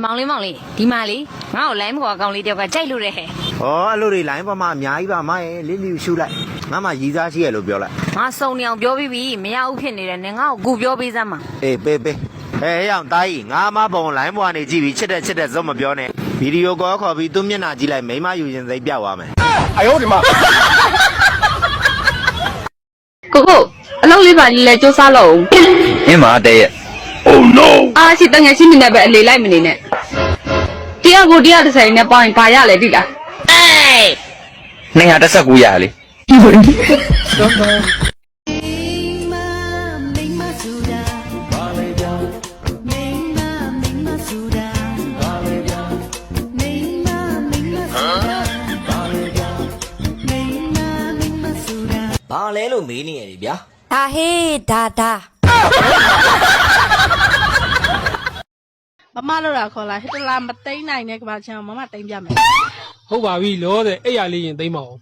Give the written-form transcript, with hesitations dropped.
မောင်လေးဒီမလေးငါ့ကိုလိုင်းမကွာကောင်းလေးတယောက်ကကြိုက်လို့တဲ့ဟဲ့။ဩအဲ့လိုတွေလိုင်းပေါ်မှာအများကြီးပါမရဲ့လီလီရှူလိုက်။ငါမှရီးစားရှိရလို့ပြောလိုက်။ငါစုံနေအောင်ပြောပြီးပြီမရဘူးဖြစ်နေတယ်နင်ငါ့ကိုကူပြောပေးစမ်းပါ ။အေးပေးပေး။ဟဲ့အောင်တားကြီးငါမပုံလိုင်းပေါ်ကနေကြည့်ပြီးချစ်တဲ့ဇုံမပြောနဲ့။ဗီဒီယိုကောခေါ်ပြီးသူ့မျက်နှာကြည့်လိုက်မိမယူရင်စိတ်ပြောက်သွားမယ်။哎呦我的妈！ကိုအလုပ်လေးပါလေးလဲစူးစမ်းလို့ 你妈的！Oh no！ အားရှိတငယ်ချင်းနေနဲ့ပဲအလေလိုက်မနေနဲ့တရားကိုတရားတစ်ဆိုင်နဲ့ပေါင်းရင်ဘာရလဲသိလား 你还得是姑爷哩？ဘာလဲလို့မေးနေရတယ်ဗျာ ဒါဟေးဒါ မမလို့တာခေါ်လာဟစ်တလာမသိမ့်နိုင်တဲ့ကဘာချမ်းမမသိမ့်ပြမယ် ဟုတ်ပါပြီလို့တဲ့အဲ့ရလေးရင်သိမ့်မအောင်